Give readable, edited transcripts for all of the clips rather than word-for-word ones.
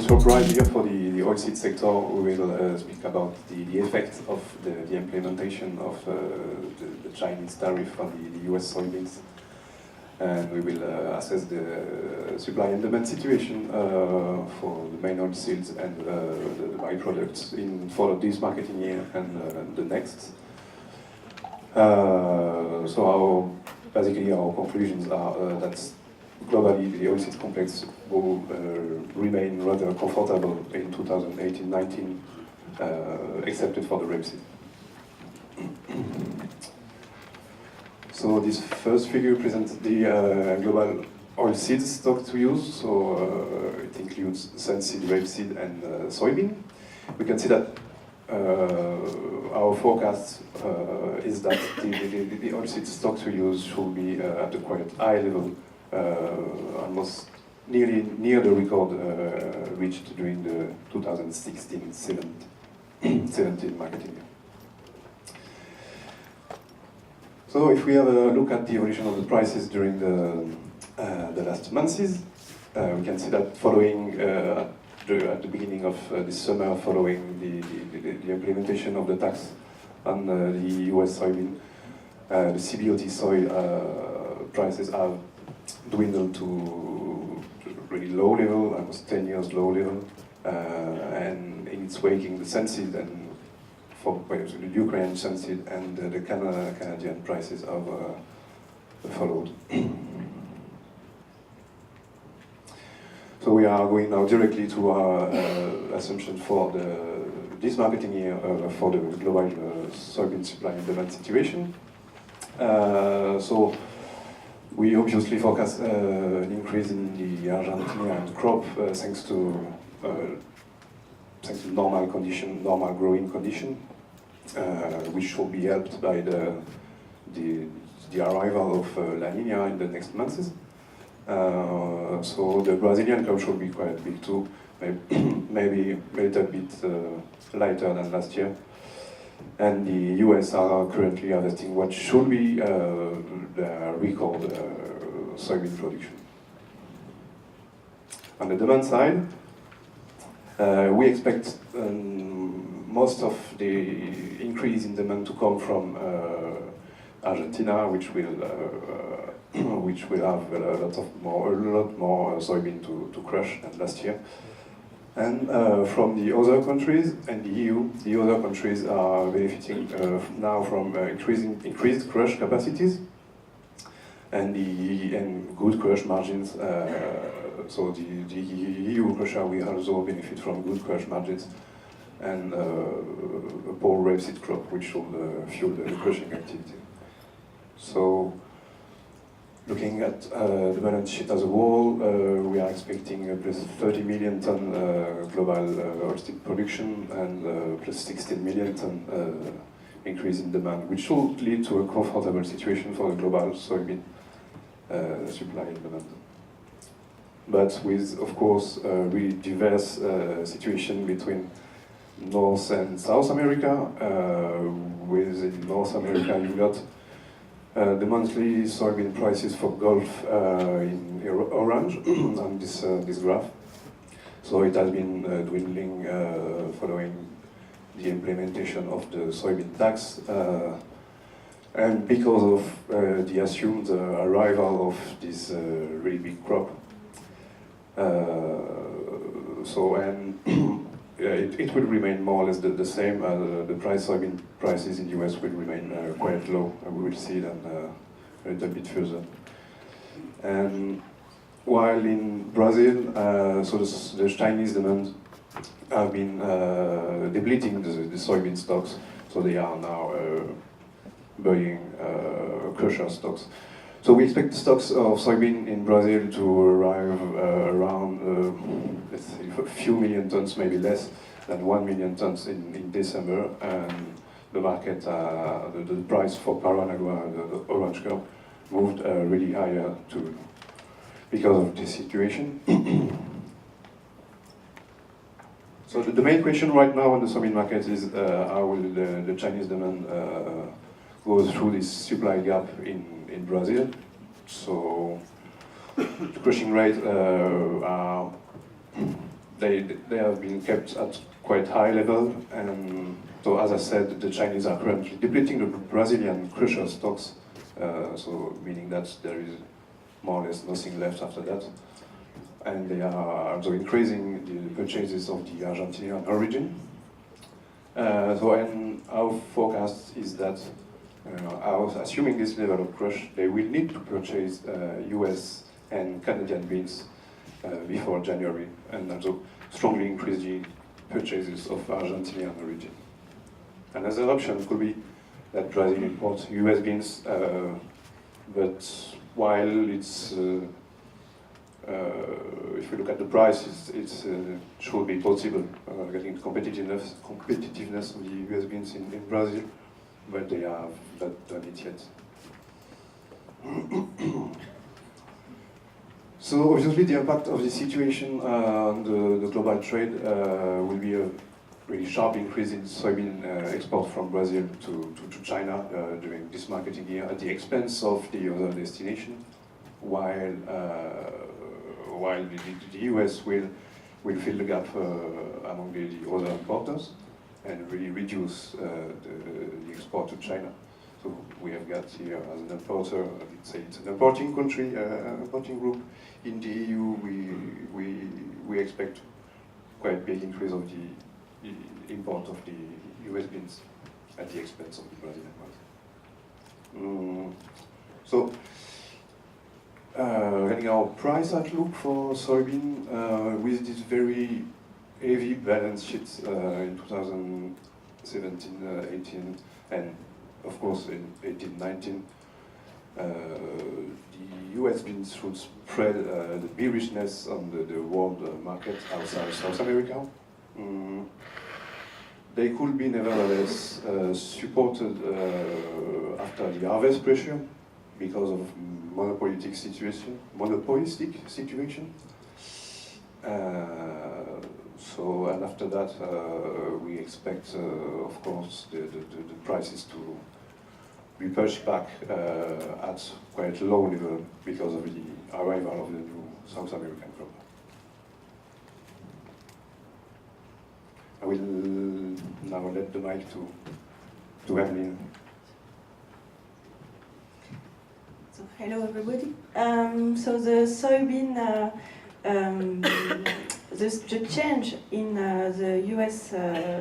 surprise here for the oilseed sector. We will speak about the effect of the implementation of the Chinese tariff on the US soybeans. And we will assess the supply and demand situation for the main oilseeds and the byproducts for this marketing year and the next. Basically our conclusions are that globally the oilseed complex will remain rather comfortable in 2018-19, except for the rapeseed. So this first figure presents the global oilseed stock to use. So it includes sunseed, rapeseed, and soybean. We can see that our forecast is that the oilseed stock to use should be at a quite high level, almost near the record reached during the 2016-17 marketing year. So if we have a look at the evolution of the prices during the last months, we can see that following at the beginning of this summer, following the implementation of the tax on the US soybean, the CBOT soy prices have dwindled to really low level, almost 10 years low level, and in its wake, the sunseed and for the Ukrainian sunseed and the Canadian prices have followed. So we are going now directly to our assumption for this marketing year for the global soybean supply and demand situation. So we obviously forecast an increase in the Argentinian crop thanks to normal growing condition, which will be helped by the arrival of La Nina in the next months. So the Brazilian crop should be quite big too, maybe a little bit lighter than last year. And the US are currently harvesting what should be the record soybean production. On the demand side, we expect most of the increase in demand to come from Argentina, which will have a lot more soybean to crush than last year. And from the other countries and the EU, the other countries are benefiting now from increased crush capacities and good crush margins. So the EU Russia will also benefit from good crush margins and a poor rapeseed crop, which will fuel the crushing activity. So, looking at the balance sheet as a whole, we are expecting a plus 30 million ton global oilseed production and plus 16 million ton increase in demand, which should lead to a comfortable situation for the global soybean supply and demand. But with, of course, a really diverse situation between North and South America. With in North America, you've got the monthly soybean prices for Gulf in orange on this graph. So it has been dwindling following the implementation of the soybean tax. And because of the assumed arrival of this really big crop. It will remain more or less the same. The soybean prices in the US will remain quite low. We will see them a little bit further. And while in Brazil, so the Chinese demand have been depleting the soybean stocks, so they are now buying crusher stocks. So we expect stocks of soybean in Brazil to arrive around, let's say, a few million tons, maybe less than 1 million tons in December. And the market, the price for Paranaguá, the orange curve, moved really higher because of this situation. So the main question right now on the soybean market is how will the Chinese demand go through this supply gap in Brazil. So the crushing rates are they have been kept at quite high level, and so as I said, the Chinese are currently depleting the Brazilian crusher stocks, so meaning that there is more or less nothing left after that. And they are also increasing the purchases of the Argentinian origin. And our forecast is that, assuming this level of crush, they will need to purchase US and Canadian beans before January, and also strongly increase the purchases of Argentinian origin. Another option could be that Brazil imports US beans, but while it's if we look at the price, it should be possible getting the competitiveness of the US beans in Brazil, but they have not done it yet. So obviously the impact of this situation on the global trade will be a really sharp increase in soybean export from Brazil to China during this marketing year at the expense of the other destination, while the US will fill the gap among the other importers and really reduce the export to China. So we have got here as an importer, let's say it's an importing country, importing group. In the EU, we expect quite big increase of the import of the US beans at the expense of the Brazilian ones. So, getting our price outlook for soybean with this very heavy balance sheet in 2017, 18, and of course in 18, 19, the US beans should spread the bearishness on the world market outside South America. They could be nevertheless supported after the harvest pressure because of monopolistic situation. So, and after that, we expect, of course, the prices to be pushed back at quite low level because of the arrival of the new South American crop. I will now let the mic to Evelyn. So, hello everybody. So the soybean, the change in the US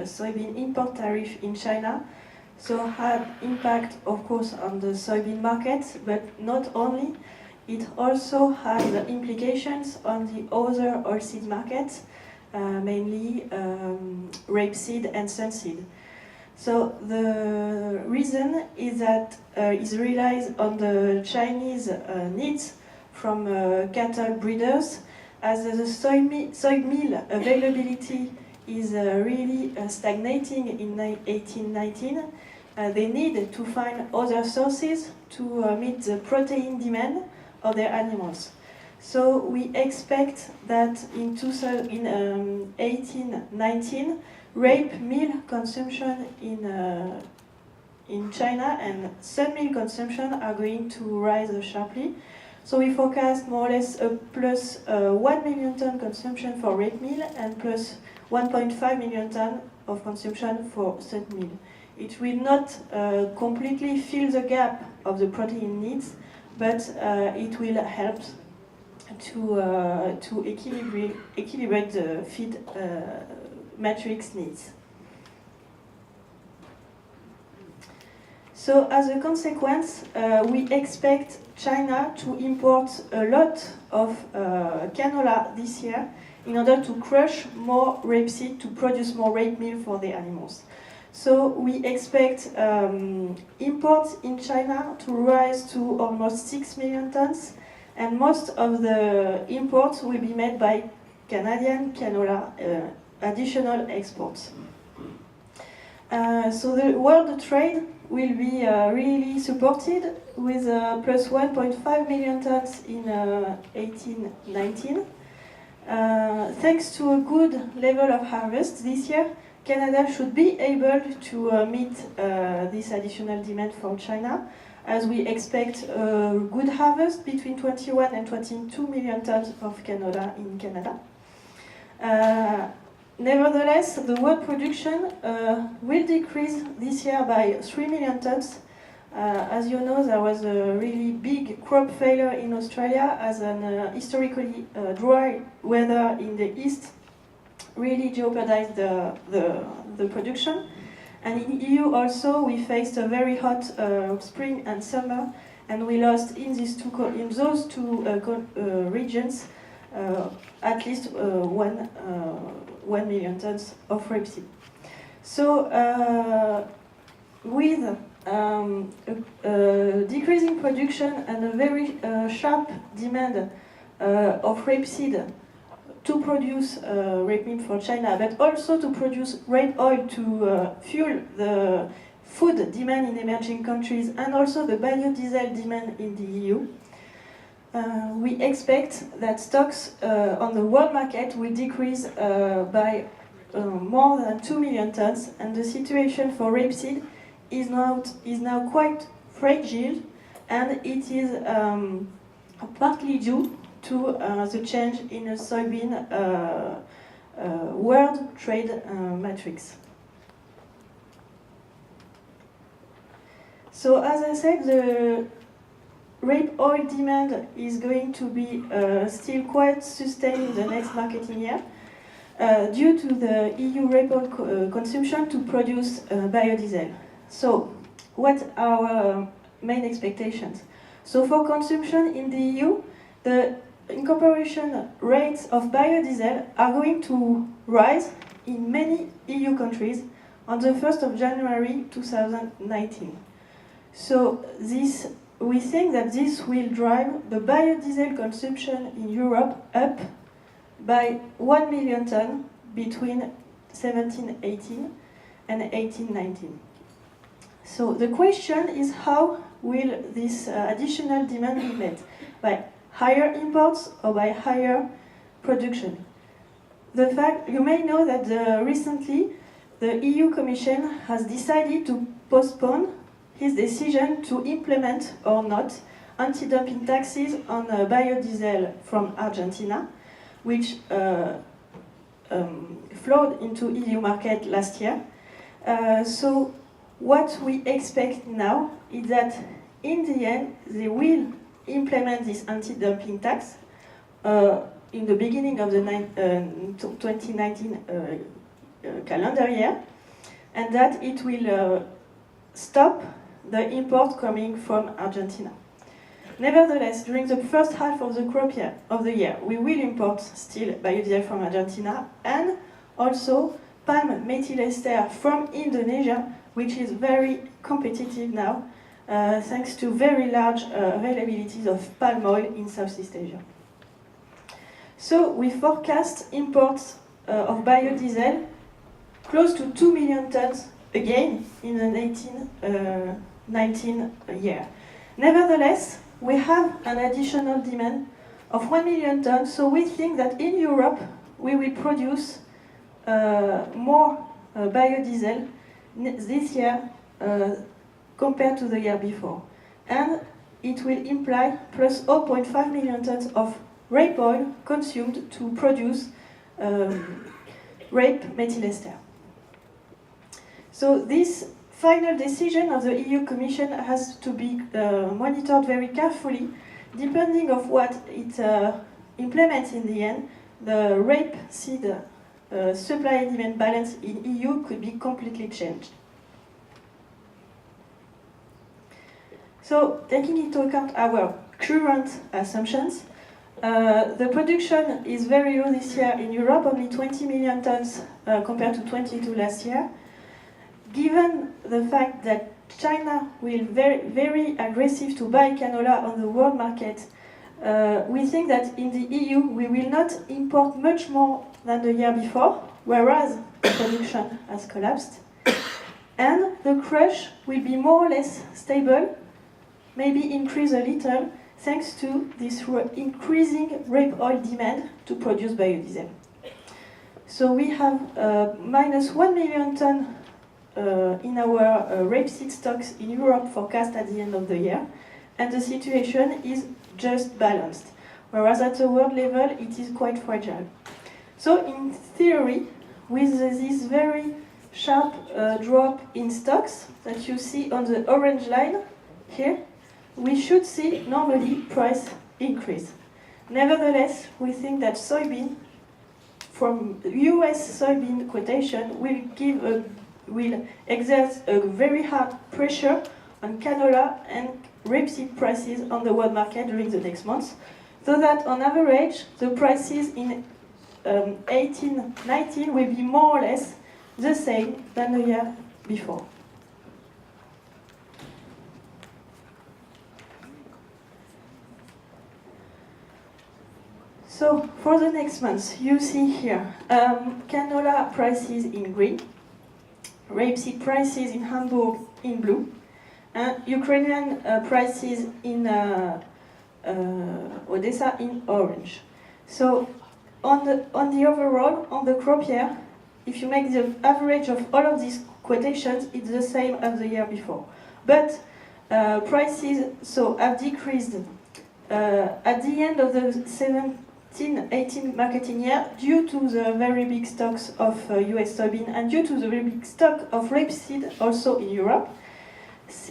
soybean import tariff in China so had impact, of course, on the soybean market, but not only. It also had implications on the other oilseed markets, mainly rapeseed and sunseed. So the reason is that it relies on the Chinese needs from cattle breeders, as the soy meal availability is really stagnating in 18-19. They need to find other sources to meet the protein demand of their animals. So we expect that in 18-19, rape meal consumption in China and sun meal consumption are going to rise sharply. So we forecast more or less a plus 1 million ton consumption for rape meal and plus 1.5 million ton of consumption for sun meal. It will not completely fill the gap of the protein needs, but it will help to equilibrate the feed matrix needs. So as a consequence, we expect China to import a lot of canola this year in order to crush more rapeseed to produce more rape meal for the animals. So we expect imports in China to rise to almost 6 million tons, and most of the imports will be made by Canadian canola additional exports. So the world trade will be really supported with plus 1.5 million tons in 18-19. Thanks to a good level of harvest this year, Canada should be able to meet this additional demand from China, as we expect a good harvest between 21 and 22 million tons of canola in Canada. Nevertheless, the world production will decrease this year by 3 million tons. As you know, there was a really big crop failure in Australia as an historically dry weather in the east really jeopardized the production. And in EU also, we faced a very hot spring and summer, and we lost in those two regions at least 1 million tons of rapeseed. So with decreasing production and a very sharp demand of rapeseed to produce rape meat for China, but also to produce rape oil to fuel the food demand in emerging countries and also the biodiesel demand in the EU, we expect that stocks on the world market will decrease by more than 2 million tons, and the situation for rapeseed is now quite fragile, and it is partly due to the change in the soybean world trade matrix. So as I said, the rape oil demand is going to be still quite sustained in the next marketing year due to the EU rape oil consumption to produce biodiesel. So what are our main expectations? So for consumption in the EU, the incorporation rates of biodiesel are going to rise in many EU countries on the 1st of January 2019. So we think that this will drive the biodiesel consumption in Europe up by 1 million tons between 17-18 and 18-19. So the question is, how will this additional demand be met? By higher imports or by higher production? You may know that recently the EU Commission has decided to postpone his decision to implement or not anti-dumping taxes on biodiesel from Argentina, which flowed into EU market last year. So what we expect now is that in the end they will implement this anti-dumping tax in the beginning of the 2019 calendar year, and that it will stop the import coming from Argentina. Nevertheless, during the first half of the crop year of the year, we will import still biodiesel from Argentina and also palm methyl ester from Indonesia, which is very competitive now, thanks to very large availabilities of palm oil in Southeast Asia. So we forecast imports of biodiesel close to 2 million tons again in the 19 year. Nevertheless, we have an additional demand of 1 million tons, so we think that in Europe we will produce more biodiesel this year compared to the year before. And it will imply plus 0.5 million tons of rape oil consumed to produce rape methyl ester. So this final decision of the EU Commission has to be monitored very carefully. Depending on what it implements in the end, the rapeseed supply and demand balance in EU could be completely changed. So, taking into account our current assumptions, the production is very low this year in Europe, only 20 million tons compared to 22 last year. Given the fact that China will be very aggressive to buy canola on the world market, we think that in the EU we will not import much more than the year before, whereas production has collapsed. And the crush will be more or less stable, maybe increase a little, thanks to this increasing rape oil demand to produce biodiesel. So we have minus 1 million tons in our rapeseed stocks in Europe forecast at the end of the year, and the situation is just balanced, whereas at the world level it is quite fragile. So in theory, with this very sharp drop in stocks that you see on the orange line here, we should see normally price increase. Nevertheless, we think that soybean, from US soybean quotation, will exert a very hard pressure on canola and rapeseed prices on the world market during the next months, so that on average the prices in 18-19 will be more or less the same than the year before. So for the next months, you see here canola prices in green, rapeseed prices in Hamburg in blue, and Ukrainian prices in Odessa in orange. So on the overall, on the crop year, if you make the average of all of these quotations, it's the same as the year before. But prices have decreased at the end of the 17-18 marketing year due to the very big stocks of US soybean and due to the very big stock of rapeseed also in Europe.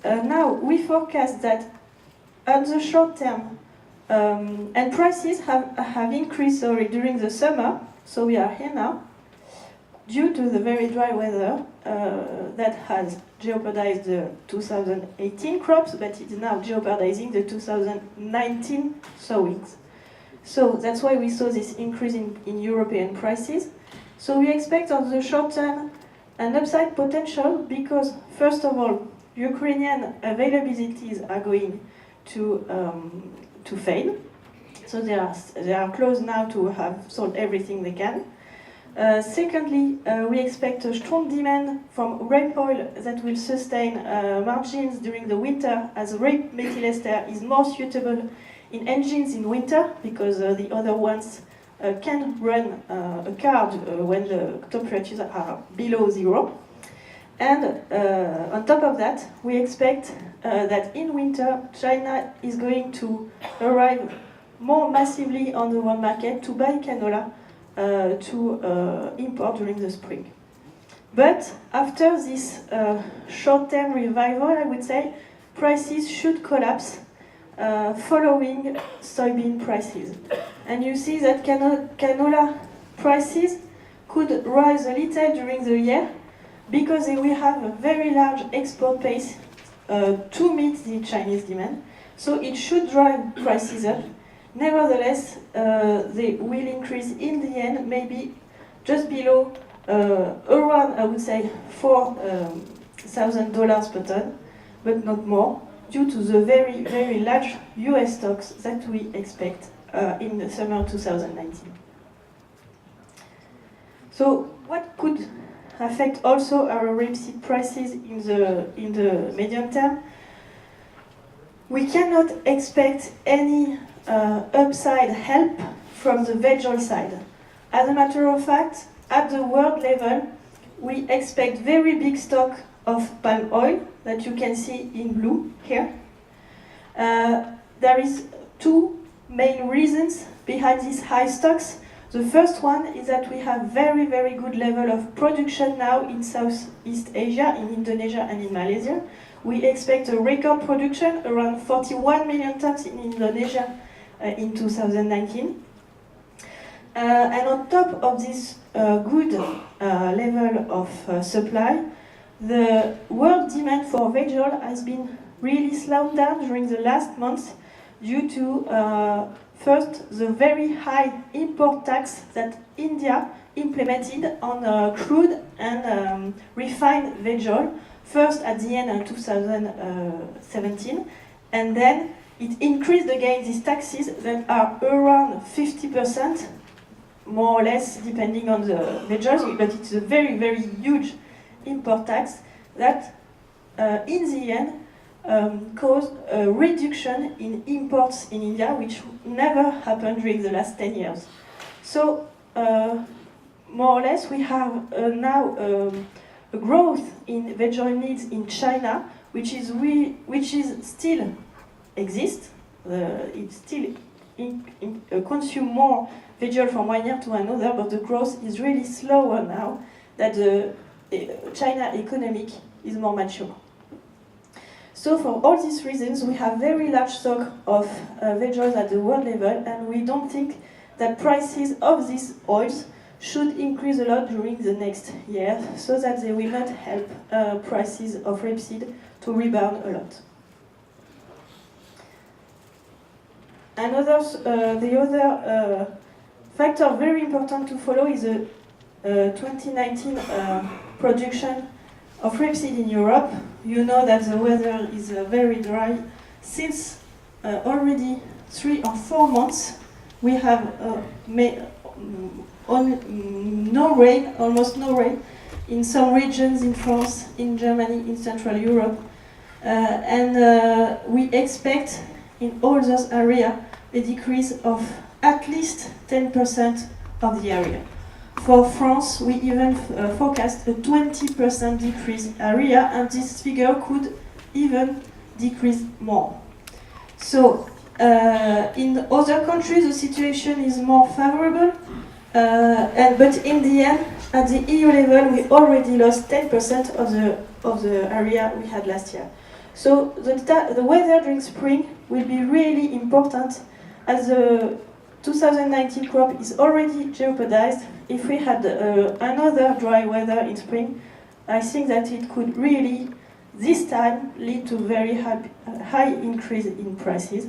Now we forecast that at the short term, and prices have increased during the summer, so we are here now, due to the very dry weather that has jeopardized the 2018 crops, but it's now jeopardizing the 2019 sowings. So that's why we saw this increase in European prices. So we expect on the short term an upside potential because, first of all, Ukrainian availabilities are going to fade. So they are close now to have sold everything they can. Secondly, we expect a strong demand from rape oil that will sustain margins during the winter, as rape methyl ester is more suitable in engines in winter because the other ones can run a car when the temperatures are below zero. And on top of that, we expect that in winter, China is going to arrive more massively on the world market to buy canola to import during the spring. But after this short-term revival, I would say, prices should collapse following soybean prices. And you see that canola prices could rise a little during the year because we have a very large export pace to meet the Chinese demand. So it should drive prices up. Nevertheless, they will increase in the end, maybe just below, around, I would say, $4,000 per ton, but not more, due to the very, very large US stocks that we expect in the summer 2019. So what could affect also our rapeseed prices in the medium term? We cannot expect any upside help from the veg oil side. As a matter of fact, at the world level, we expect very big stock of palm oil that you can see in blue here. There is two main reasons behind these high stocks. The first one is that we have very, very good level of production now in Southeast Asia, in Indonesia and in Malaysia. We expect a record production, around 41 million tons in Indonesia in 2019. And on top of this good level of supply, the world demand for veg oil has been really slowed down during the last months due to first, the very high import tax that India implemented on crude and refined veg oil, first at the end of 2017, and then it increased again these taxes that are around 50%, more or less, depending on the veg oils, but it's a very, very huge import tax that, in the end, caused a reduction in imports in India, which never happened during the last 10 years. So, more or less, we have now a growth in veg oil needs in China, which is still exists. It's still consume more vegetable from one year to another, but the growth is really slower now that the China economic is more mature. So for all these reasons, we have very large stock of vegetables at the world level, and we don't think that prices of these oils should increase a lot during the next year, so that they will not help prices of rapeseed to rebound a lot. The other factor very important to follow is the 2019 production of rapeseed in Europe. You know that the weather is very dry. Since already 3 or 4 months, we have no rain, almost no rain, in some regions in France, in Germany, in Central Europe. And we expect in all those areas a decrease of at least 10% of the area. For France, we even forecast a 20% decrease area, and this figure could even decrease more. So, in other countries, the situation is more favorable, but in the end, at the EU level, we already lost 10% of the area we had last year. So, the weather during spring will be really important, as the 2019 crop is already jeopardized. If we had another dry weather in spring, I think that it could really, this time, lead to very high increase in prices.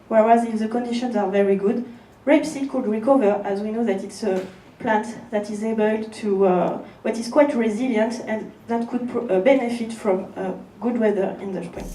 Whereas if the conditions are very good, rapeseed could recover, as we know that it's a plant that is able to, but is quite resilient, and that could benefit from good weather in the spring.